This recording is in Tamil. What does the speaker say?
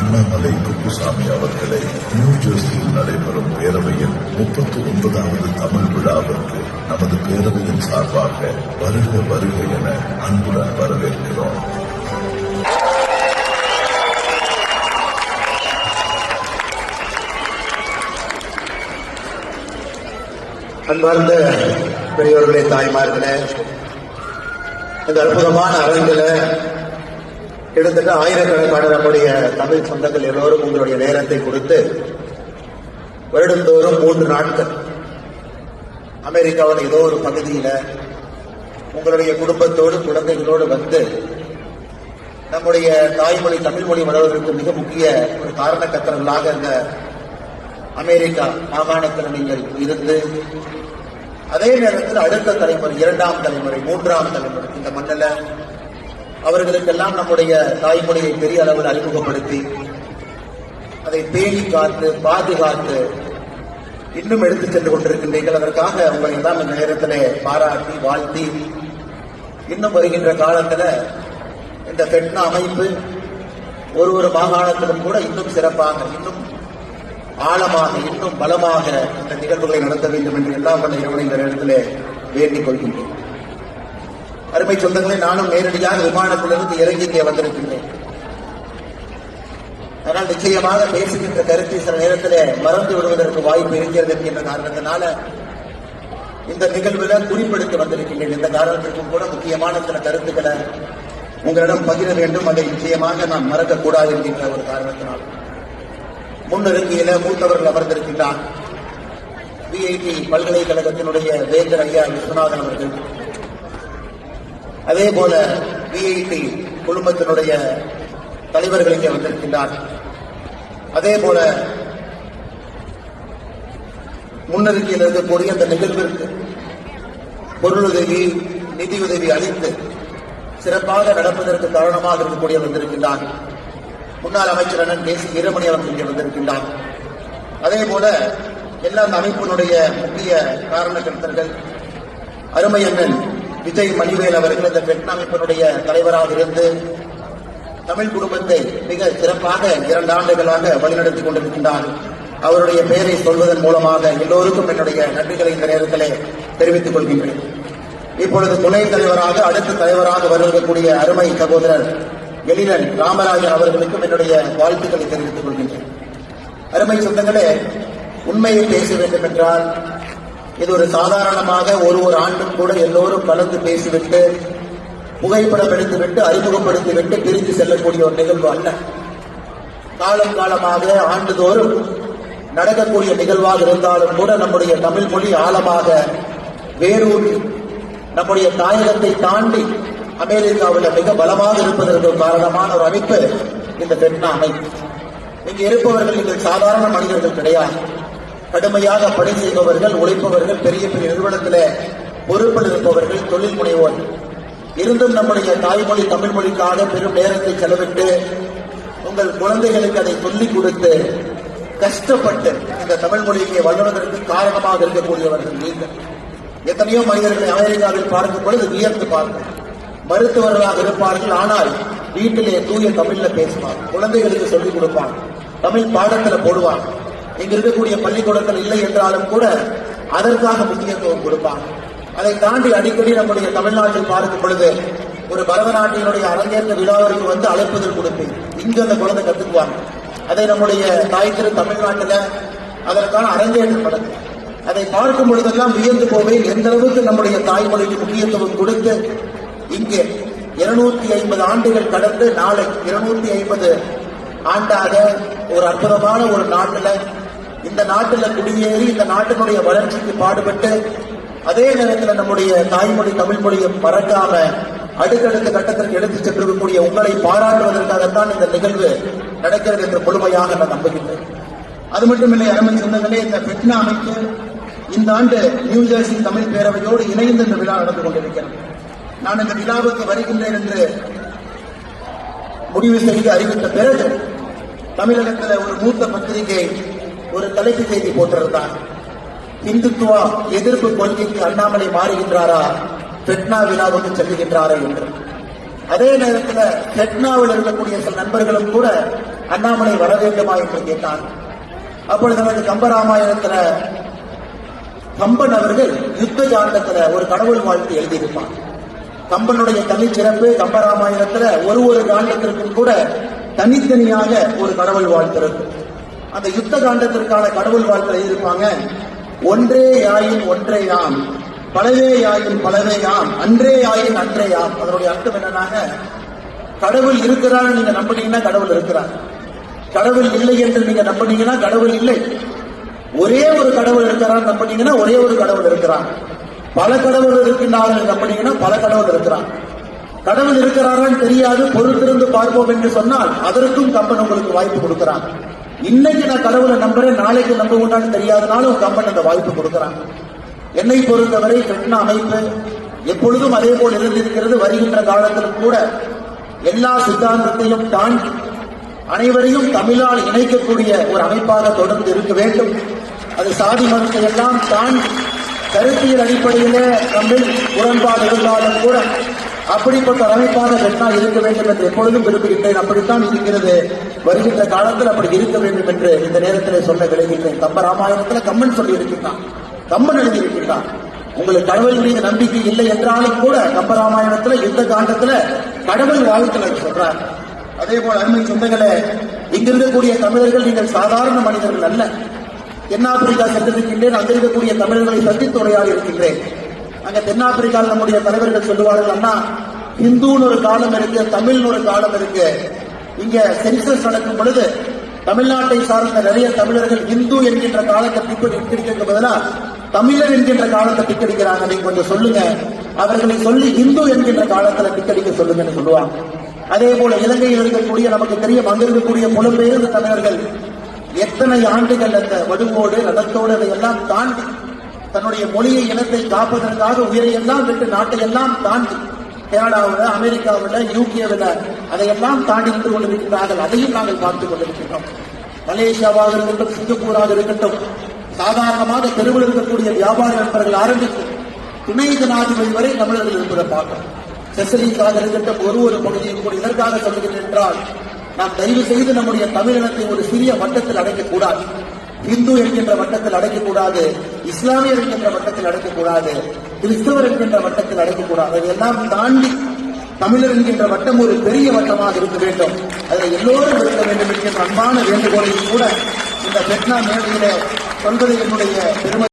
அண்ணாமலை குப்புசாமி அவர்களை நியூ ஜெர்சியில் நடைபெறும் பேரவையின் 39வது தமிழ் விழாவிற்கு நமது பேரவையின் சார்பாக வருக வருக என அன்புடன் வரவேற்கிறோம். அன்பார்ந்த பெரியவர்களே, தாய்மார்களே, இந்த அற்புதமான அரங்கில் கிட்டத்தட்ட ஆயிரக்கணக்கான நம்முடைய தமிழ் சொந்தங்கள் எல்லோரும் உங்களுடைய நேரத்தை கொடுத்து வருடந்தோறும் 3 நாட்கள் அமெரிக்காவின் ஏதோ ஒரு பகுதியில் உங்களுடைய குடும்பத்தோடு குழந்தைகளோடு வந்து நம்முடைய தாய்மொழி தமிழ் மொழி வளர்வதற்கு மிக முக்கிய ஒரு காரணக்கர்த்தர்களாக இந்த அமெரிக்கா மாகாணத்தில் நீங்கள் இருந்து அதே நேரத்தில் அடுத்த தலைமுறை, 2ஆம் தலைமுறை, 3ஆம் தலைமுறை இந்த மண்ணில் அவர்களுக்கெல்லாம் நம்முடைய தாய்மொழியை பெரிய அளவில் அறிமுகப்படுத்தி அதை பேணி காத்து பாதுகாத்து இன்னும் எடுத்துச் சென்று கொண்டிருக்கின்றீர்கள். அதற்காக உங்களை எல்லாம் இந்த நேரத்தில் பாராட்டி வாழ்த்தி இன்னும் வருகின்ற காலத்தில் இந்த ஃபெட்னா அமைப்பு ஒரு மாகாணத்திலும் கூட இன்னும் சிறப்பாக, இன்னும் ஆழமாக, இன்னும் பலமாக இந்த நிகழ்வுகளை நடத்த வேண்டும் என்று எல்லாம் வல்ல இறைவனை இந்த நேரத்தில் வேண்டிக் கொள்கின்றேன். அருமை சொந்தங்களை, நானும் நேரடியாக விமானத்திலிருந்து இறங்கி இங்கே வந்திருக்கின்றேன். ஆனால் நிச்சயமாக பேசுகின்ற கருத்தை சில நேரத்தில் மறந்து விடுவதற்கு வாய்ப்பு இருக்கிறது என்கின்ற காரணத்தினால இந்த நிகழ்வுல குறிப்பெடுத்து வந்திருக்கின்றேன். இந்த காரணத்திற்கும் கூட முக்கியமான சில கருத்துக்களை உங்களிடம் பகிர வேண்டும். அதை நிச்சயமாக நாம் மறக்கக்கூடாது என்கின்ற ஒரு காரணத்தினால் முன்னிறுங்கியில மூத்தவர்கள் அமர்ந்திருக்கின்றார். விஐடி பல்கலைக்கழகத்தினுடைய வேந்தர் ஐயா விஸ்வநாதன் அவர்கள், அதே போல விஐடி குழுமத்தினுடைய தலைவர்கள் இங்கே வந்திருக்கின்றார். அதே போல முன்னிறுங்கியில் இருக்கக்கூடிய அந்த நிகழ்விற்கு பொருளுதவி, நிதியுதவி அளித்து சிறப்பாக நடப்பதற்கு காரணமாக இருக்கக்கூடிய வந்திருக்கின்றார் முன்னாள் அமைச்சர் அண்ணன் தேசி வீரமணி அவர்கள் இங்கே வந்திருக்கின்றார். அதே போல எல்லா அமைப்பினுடைய முக்கிய காரணக்கர்த்தர்கள் அருமை அண்ணன் விஜய் மணிவேல் அவர்கள் இந்த ஃபெட்னா அமைப்பினுடைய தலைவராக இருந்து தமிழ் குடும்பத்தை மிக சிறப்பாக 2 ஆண்டுகளாக வழிநடத்திக் கொண்டிருக்கின்றார். அவருடைய பெயரை சொல்வதன் மூலமாக எல்லோருக்கும் என்னுடைய நன்றிகளை இந்த நேரத்திலே தெரிவித்துக் கொள்கின்றேன். இப்பொழுது துணைத் தலைவராக, அடுத்த தலைவராக வருவதற்குரிய அருமை சகோதரர் எழிலன் ராமராஜன் அவர்களுக்கும் என்னுடைய வாழ்த்துக்களை தெரிவித்துக் கொள்கின்றேன். அருமை சொந்தங்களே, உண்மையை பேச வேண்டும் என்றால் இது ஒரு சாதாரணமாக ஒரு ஆண்டும் கூட எல்லோரும் கலந்து பேசிவிட்டு புகைப்படம் எடுத்துவிட்டு அறிமுகப்படுத்திவிட்டு பிரிந்து செல்லக்கூடிய ஒரு நிகழ்வு அல்ல. காலம் காலமாக ஆண்டுதோறும் நடக்கக்கூடிய நிகழ்வாக இருந்தாலும் கூட நம்முடைய தமிழ் மொழி ஆழமாக வேரூன்றி நம்முடைய தாயகத்தை தாண்டி அமெரிக்காவில் மிக பலமாக இருப்பதற்கு காரணமான ஒரு அமைப்பு இந்த ஃபெட்னா அமைப்பு. இங்கு இருப்பவர்கள் நீங்கள் சாதாரண மனிதர்கள் கிடையாது. கடுமையாக பணி செய்பவர்கள், உழைப்பவர்கள், பெரிய பெரிய நிறுவனத்தில் பொறுப்பில் இருப்பவர்கள், தொழில் முனைவோர்கள். இருந்தும் நம்முடைய தாய்மொழி தமிழ் மொழிக்காக பெரும் நேரத்தை செலவிட்டு உங்கள் குழந்தைகளுக்கு அதை சொல்லிக் கொடுத்து கஷ்டப்பட்டு இந்த தமிழ் மொழியை வளர்வதற்கு காரணமாக இருக்கக்கூடியவர்கள் நீங்கள். எத்தனையோ மனிதர்களை அமெரிக்காவில் பார்க்கும் பொழுது வியர்த்து பார்க்கும். மருத்துவர்களாக இருப்பார்கள், ஆனால் வீட்டிலே தூய தமிழ்ல பேசுவாங்க, குழந்தைகளுக்கு சொல்லிக் கொடுப்பாங்க, தமிழ் பாடத்துல போடுவாங்க. இங்க இருக்கக்கூடிய பள்ளிக்கூடங்கள் இல்லை என்றாலும் கூட அதற்காக முக்கியத்துவம் கொடுப்பாங்க. அதை தாண்டி அடிக்கடி நம்முடைய தமிழ்நாட்டில் பார்க்கும் பொழுது ஒரு பரதநாட்டினுடைய அரங்கேற்ற விழாவிற்கு வந்து அழைப்புதல் கொடுப்பேன். இங்கு அந்த குழந்தை கற்றுக்குவாங்க. அதை நம்முடைய தாய் திரு தமிழ்நாட்டில் அதற்கான அரங்கேற்றம் நடக்கும். அதை பார்க்கும் பொழுதெல்லாம் வியந்து போவேன், எந்த அளவுக்கு நம்முடைய தாய்மொழிக்கு முக்கியத்துவம் கொடுத்து இங்கே 250 ஆண்டுகள் கடந்து நாளை 250 ஆண்டாக ஒரு அற்புதமான ஒரு நாட்டில், இந்த நாட்டில் குடியேறி இந்த நாட்டினுடைய வளர்ச்சிக்கு பாடுபட்டு அதே நேரத்தில் நம்முடைய தாய்மொழி தமிழ் மொழியை மறக்காம அடுத்தடுத்த கட்டத்திற்கு எடுத்துச் சென்றிருக்கக்கூடிய உங்களை பாராட்டுவதற்காகத்தான் இந்த நிகழ்வு நடக்கிறது என்று முழுமையாக நான் நம்புகின்றேன். அது மட்டுமில்லை, அருமை சொந்தங்களே, இந்த ஃபெட்னா அமைப்பு இந்த ஆண்டு நியூ ஜெர்சி தமிழ் பேரவையோடு இணைந்து இந்த விழா நடந்து கொண்டிருக்கிறது. நான் இந்த விழாவுக்கு வருகின்றேன் என்று முடிவு செய்து அறிவித்த பிறகு தமிழகத்தில் ஒரு மூத்த பத்திரிகை ஒரு தலைப்பு செய்தி போட்டிருந்தார். இந்துத்துவா எதிர்ப்பு கொள்கைக்கு அண்ணாமலை மாறுகின்றாரா, ஃபெட்னா விழாவுக்கு செல்லுகின்றாரா என்று. அதே நேரத்தில் தெட்னாவில் இருக்கக்கூடிய சில நண்பர்களும் கூட அண்ணாமலை வர வேண்டுமா என்று கேட்டார். அப்பொழுது நமக்கு கம்பராமாயணத்துல கம்பன் அவர்கள் யுத்த காண்டத்துல ஒரு கடவுள் வாழ்த்து எழுதியிருப்பார். கம்பனுடைய தனிச்சிறப்பு கம்பராமாயணத்துல ஒரு காண்டத்திற்கும் கூட தனித்தனியாக ஒரு கடவுள் வாழ்த்து இருக்கு. அந்த யுத்த காண்டத்திற்கான கடவுள் வாழ்த்து எழுதியிருப்பாங்க. ஒன்றே யாயின் ஒன்றே யாம், பலவே யாயின் பலவே யாம், அன்றே யாயின் அன்றே யாம். அதனுடைய அர்த்தம் என்னன்னாங்க, கடவுள் இருக்கிறான்னு நீங்க நம்பினீங்கன்னா கடவுள் இருக்கிறார், கடவுள் இல்லை என்று நீங்க நம்பினீங்கன்னா கடவுள் இல்லை. ஒரே ஒரு கடவுள் இருக்கிறான் நம்பினீங்கன்னா ஒரே ஒரு கடவுள் இருக்கிறான். பல கடவுள் இருக்கின்றார்கள் நம்பினீங்கன்னா பல கடவுள் இருக்கிறான். கடவுள் இருக்கிறாரான்னு தெரியாது, பொறுத்திருந்து பார்ப்போம் என்று சொன்னால் அதற்கும் கம்பன் உங்களுக்கு வாய்ப்பு கொடுக்கிறான். இன்னைக்கு நான் கடவுளை நம்புறேன், நாளைக்கு நம்புவோம்னு தெரியாதனாலும் கம்பன் அந்த வாய்ப்பு கொடுக்கிறான். என்னை பொறுத்தவரை கிருஷ்ண அமைப்பு எப்பொழுதும் அதே போல் இருந்திருக்கிறது. வருகின்ற காலத்திலும் கூட எல்லா சித்தாந்தத்தையும் தாண்டி அனைவரையும் தமிழால் இணைக்கக்கூடிய ஒரு அமைப்பாக தொடர்ந்து இருக்க வேண்டும். அது சாதி மதத்தை எல்லாம் தாண்டி கருத்தியல் அடிப்படையிலே தமிழ் முரண்பாடு இருந்தாலும் கூட அப்படிப்பட்ட ஒரு அமைப்பாக கிருஷ்ணா இருக்க வேண்டும் என்று எப்பொழுதும் விரும்புகின்றேன். அப்படித்தான் இருக்கிறது. வருகின்ற காலத்தில் அப்படி இருக்க வேண்டும் என்று இந்த நேரத்தில் சொல்ல விளைகின்றேன். கம்பராமாயணத்தில் கம்மன் சொல்லி இருக்கின்றான், கம்மன் எழுதியிருக்கின்றான். உங்களுக்கு கடவுள் மீது நம்பிக்கை இல்லை என்றாலும் கூட கம்பராமாயணத்தில் யுத்த காண்டத்தில் கடவுள் வாழ்த்துல சொல்றார். அதே போல அருமை சொந்தங்களே, இங்கிருக்கக்கூடிய தமிழர்கள் நீங்கள் சாதாரண மனிதர்கள் அல்ல. தென்னாப்பிரிக்கா சென்றிருக்கின்றேன், அங்க இருக்கக்கூடிய தமிழர்களை சந்தித்து உரையாடி இருக்கின்றேன். அங்க தென்னாப்பிரிக்காவில் நம்முடைய தலைவர்கள் சொல்லுவார்கள், அண்ணா இந்துன்னு ஒரு காலம் இருக்கு, தமிழ்னு ஒரு காலம் இருக்கு. இங்க சென்சஸ் நடக்கும் பொழுது தமிழ்நாட்டை சார்ந்த நிறைய தமிழர்கள் இந்து என்கின்ற காலத்தை டிக்கெட் பதிலா தமிழர் என்கின்ற காலத்தை டிக்கெடிக்கிறாங்க, நீங்க கொஞ்சம் சொல்லுங்க, அவர்களை சொல்லி இந்து என்கின்ற காலத்துல டிக்கெடிக்க சொல்லுங்கன்னு சொல்லுவாங்க. அதே போல இலங்கையில் இருக்கக்கூடிய நமக்கு தெரியும், அங்கிருக்கக்கூடிய புலம்பெயர்ந்த தமிழர்கள் எத்தனை ஆண்டுகள் அந்த வடுவோடு ரதத்தோடு அதையெல்லாம் தாண்டி தன்னுடைய மொழியை இனத்தை காப்பதற்காக உயிரையெல்லாம் விட்டு நாட்டையெல்லாம் தாண்டி கனடாவில், அமெரிக்காவில், யூகேவில் அதையெல்லாம் தாண்டி நின்று கொண்டிருக்கிறார்கள். அதையும் நாங்கள் பார்த்துக் கொண்டிருக்கின்றோம். மலேசியாவாக இருக்கட்டும், சிங்கப்பூராக இருக்கட்டும், சாதாரணமாக தெருவில் இருக்கக்கூடிய வியாபார நண்பர்கள் ஆரம்பித்து துணை ஜனாதிபதி வரை தமிழர்கள் இருப்பதை பார்க்கிறோம். செசலிக்காக இருக்கட்டும், ஒரு பகுதியும் கூட இதற்காக சொல்லுகிறேன் என்றால், நாம் தயவு செய்து நம்முடைய தமிழினத்தை ஒரு சிறிய வட்டத்தில் அடைக்கக்கூடாது. இந்து என்கின்ற வட்டத்தில் அடைக்கக்கூடாது, இஸ்லாமியர் என்கின்ற வட்டத்தில் அடைக்கக்கூடாது, கிறிஸ்தவர் என்கின்ற வட்டத்தில் அடைக்கக்கூடாது. அதையெல்லாம் தாண்டி தமிழர் என்கின்ற வட்டம் ஒரு பெரிய வட்டமாக இருக்க வேண்டும். அதில் எல்லோரும் இருக்க வேண்டும் என்கின்ற அன்பான வேண்டுகோளையும் கூட இந்த பெட்னா மேடையிலே சொல்வது என்னுடைய பெருமை.